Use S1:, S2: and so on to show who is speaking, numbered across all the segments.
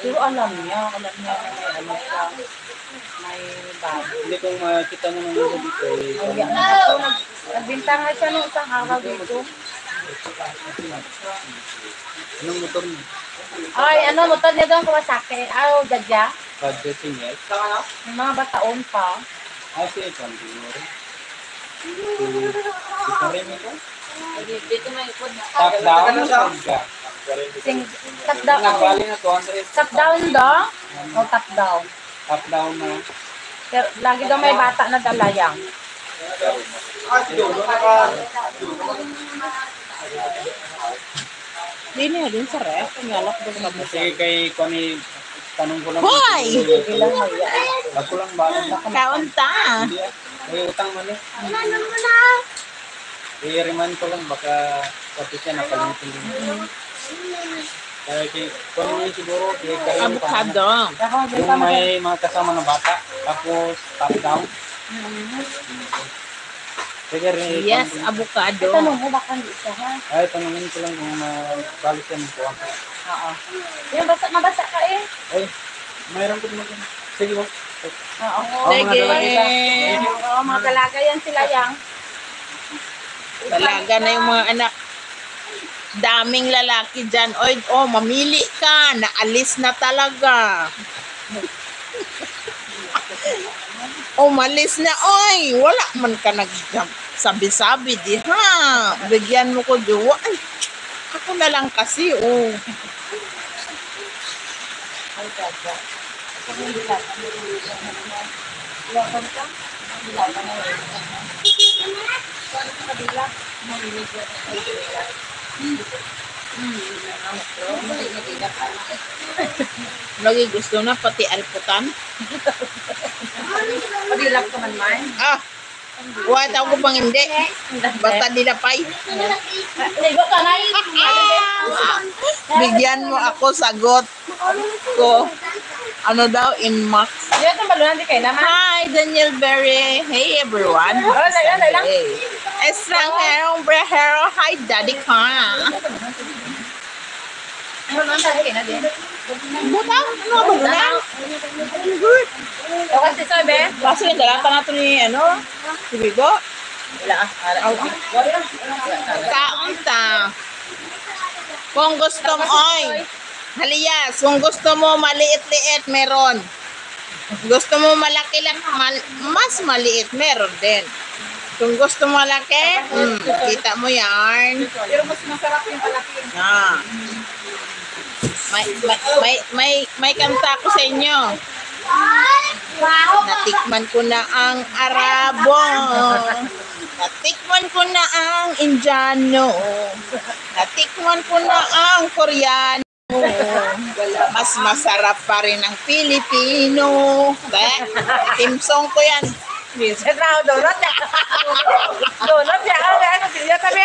S1: Pero alam niya na may ano siya, may bago.
S2: Hindi kung makita nyo naman dito eh.
S1: Kaya na ako, nagbintang siya nung isang araw dito.
S2: Anong motor niya?
S1: Ay, ano, motor niya doon Kawasaki. Ayaw, dadya.
S2: Budgeting eh.
S1: May mga bataon pa.
S2: Siya ito. Si Karim ito?
S1: Dito na ikot.
S2: Top down o top ka?
S1: Top down.
S2: Nagbali na 200.
S1: Top down daw? O top down?
S2: Top down na.
S1: Pero lagi daw may bata na dalayang. Hindi niya din sa ref. Pangalap doon na mo.
S2: Sige kay Connie, tanong ko lang.
S3: Hoy!
S1: Ilang maya.
S2: Bago lang balang na.
S3: Kaunta.
S2: Hindi ah. May utang man eh. I-remind ko lang baka pati siya nakalimutan din. Kaya kay Connie siguro, kay Karim
S3: Avocado.
S2: yung may mga kasama na bata, tapos top down. Sige rin.
S3: Yes, avocado.
S1: Tanong mo baka hindi siya ha?
S2: Ay, tanongin ko lang kung balik siya ng kuha.
S1: Oo. Yung mabasa ka eh.
S2: Ay, mayroon ko naman. Sige ba?
S1: Oo.
S3: Sige.
S1: Oo, mga dalaga yan sila yang.
S3: Talaga na yung mga anak. Daming lalaki dyan. Oy, oh, mamili ka. Naalis na talaga. Umalis na, oy. Wala man ka nagsabi-sabi, di ha. Bigyan mo ko jowa. Ay, ako na lang kasi, oh.
S1: Ay, dada. Kasi hindi lang. Ilakan ka? Ilakan na yun. Kabila. Mamili ka.
S3: Lagi gusto na pati alputan.
S1: Pagilap ka man man.
S3: Ah, wala ko pang hindi. Basta nilapay.
S1: Ligo ka na yun.
S3: Bigyan mo ako sagot ko. Ano daw in Max?
S1: Hindi ito balunan di kayo naman.
S3: Hi, Daniel Berry. Hey, everyone.
S1: Lang.
S3: Estrangerong brahero. Hi, Daddy ka.
S1: Ano naman tayo kayo na din?
S3: Buta? Ano ba balunan?
S1: O kasi sabi?
S3: Kaso yung dalata nato ni, ano, si Bigo.
S1: Wala ah.
S3: Kaunta. Kung gusto mo, oy. Haliyas, kung gusto mo maliit-liit, meron. Gusto mo mas maliit, meron din. Kung gusto mo malaki, kita mo yan.
S1: Pero mas masarap yung palaki.
S3: Ah. May kanta ko sa inyo. Natikman ko na ang Arabo. Natikman ko na ang Indiano. Natikman ko na ang Koreano. Mas masarap pa rin ang Pilipino. Team song ko yan.
S1: Minsan na ako donut niya. Donut niya. Ano bilya tabi?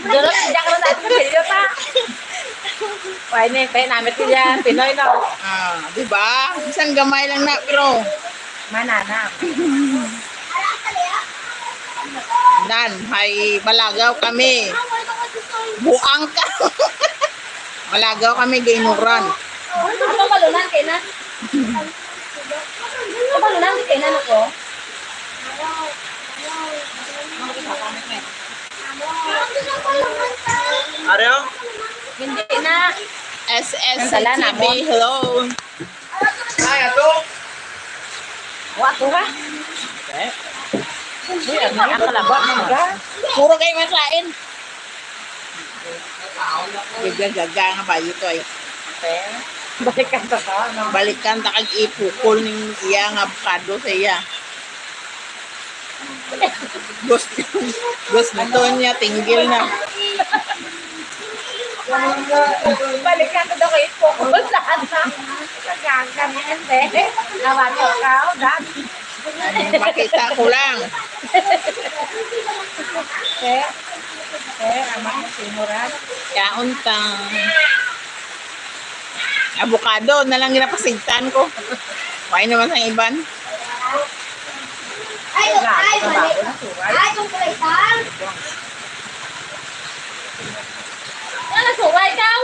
S1: Donut niya ka na ito bilya ta. Pwede na yung namin niya. Pinoy na.
S3: Ah, diba? Isang gamay lang na, pero
S1: Manana.
S3: nan, hay malagaw kami. Buang ka. Malagaw kami ginuran.
S1: Ano balunan kayo na? Ano balunan kayo na ako?
S3: Ariyo?
S1: Hindi na.
S3: SSTV, hello.
S2: Ay, ato!
S1: Wato ka?
S3: Eh,
S1: Uy, ang nakalaba ng ga.
S3: puro kayo masain. Gaga nga ba ito ay.
S1: Balikan ka ka.
S3: Balikan takag ipukol ning iya nga avocado sa iya. Gusto niya tinggil na.
S1: Balikan ka daw kayo po. Saan na? Kagagamihan eh. Nawato ka. Dad.
S3: Makita ko lang.
S1: Amak mo sinuran.
S3: Kauntang. Avocado na lang ginapasigtan ko. Why naman sa iban?
S1: Ay, bago na suway. Ano suway daw?